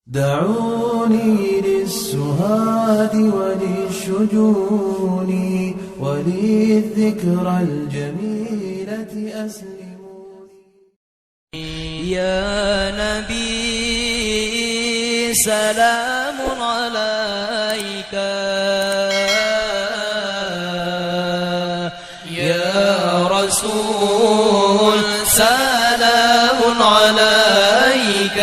دعوني للسهاد وللشجون وللذكرى الجميلة أسلموني. يا نبي سلام عليك، يا رسول سلام عليك،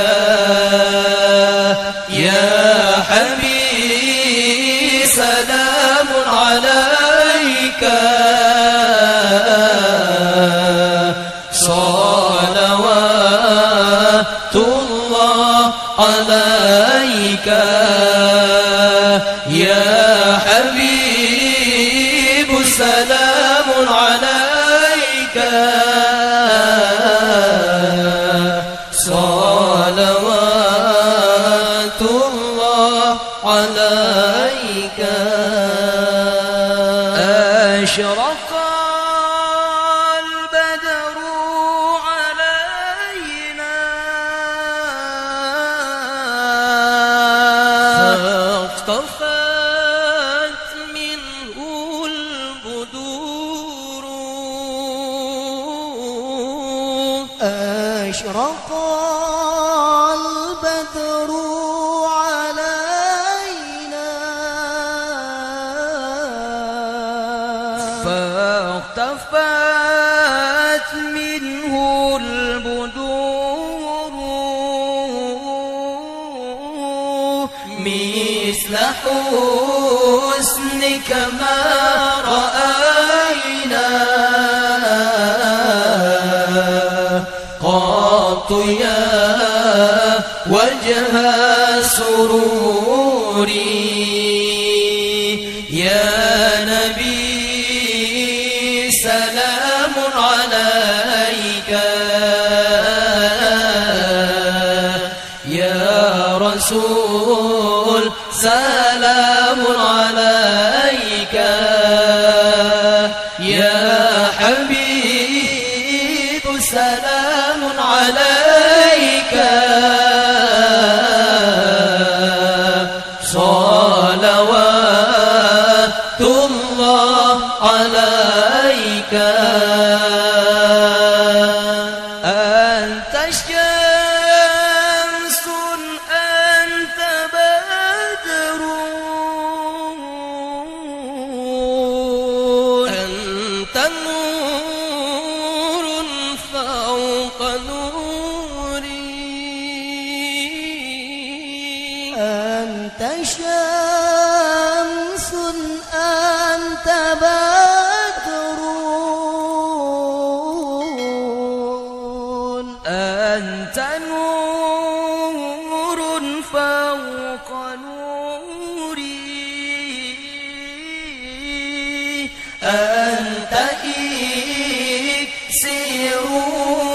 يا حبيب سلام عليك، صلوات الله عليك، يا حبيب سلام عليك، صلوات الله عليك. أشرق البدر علينا فاختفت منه البدور، أشرق البدر علينا فاختفت منه البدور، مثل حسنك ما رأينا قط يا وجه سروري. يا نبي سلام عليك، يا رسول سلام عليك، يا حبيب سلام عليك، صلوات الله عليك. أنت شمس أنت بدر أنت نور فوق نوري، أنت شمس أنت بدر أنت نور فوق نوري، أنت إكسير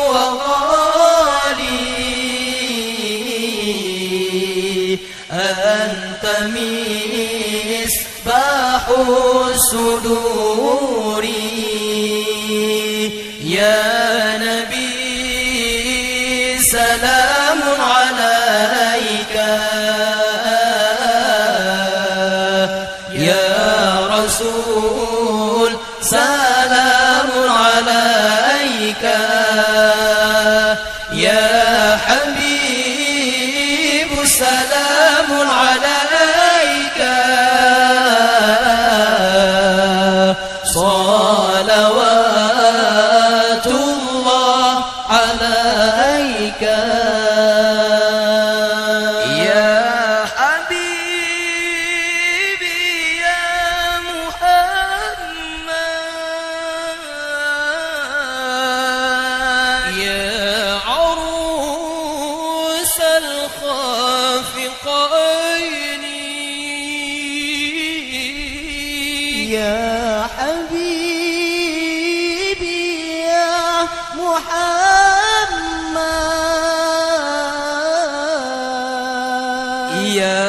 وغالي، أنت مصباح الصدور. يا نبي سلام عليك، يا رسول سلام عليك، يا حبيب سلام عليك، صلوات الله عليك. يا حبيبي يا محمد، يا عروس الخافقين، يا حبيبي يا محمد، يا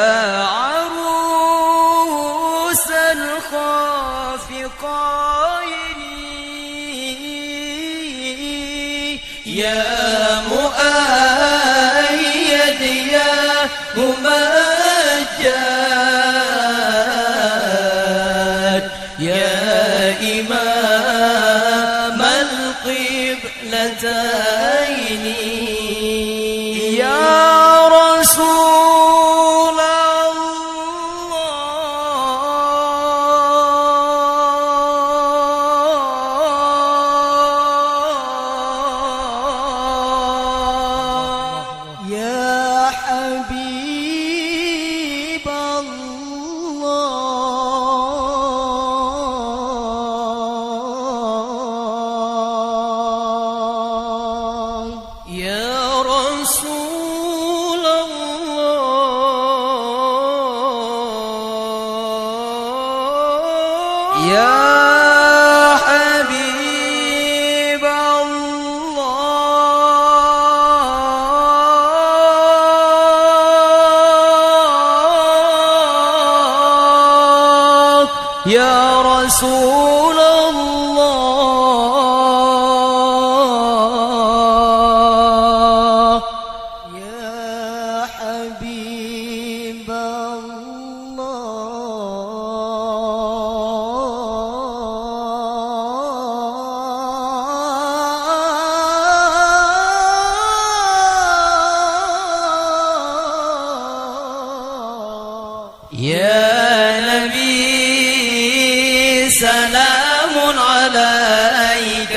عروس الخافقين، يا مؤيد يا ممجد يا إمام القبلتين يا رسول الله يا حبيب الله يا رسول الله يا حبيب الله يا رسول الله يا حبيب الله يا نبي سلام عليك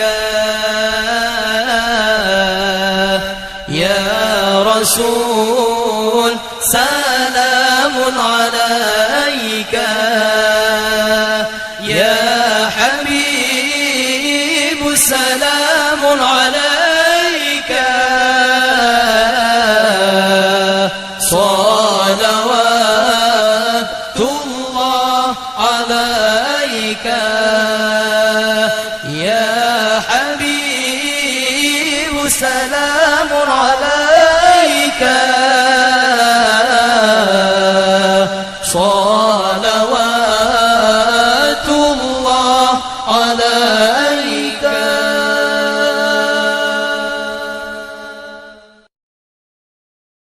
يا رسول سلام عليك يا حبيب سلام عليك صلوات الله عليك يا حبيب سلام عليك صلوات الله عليك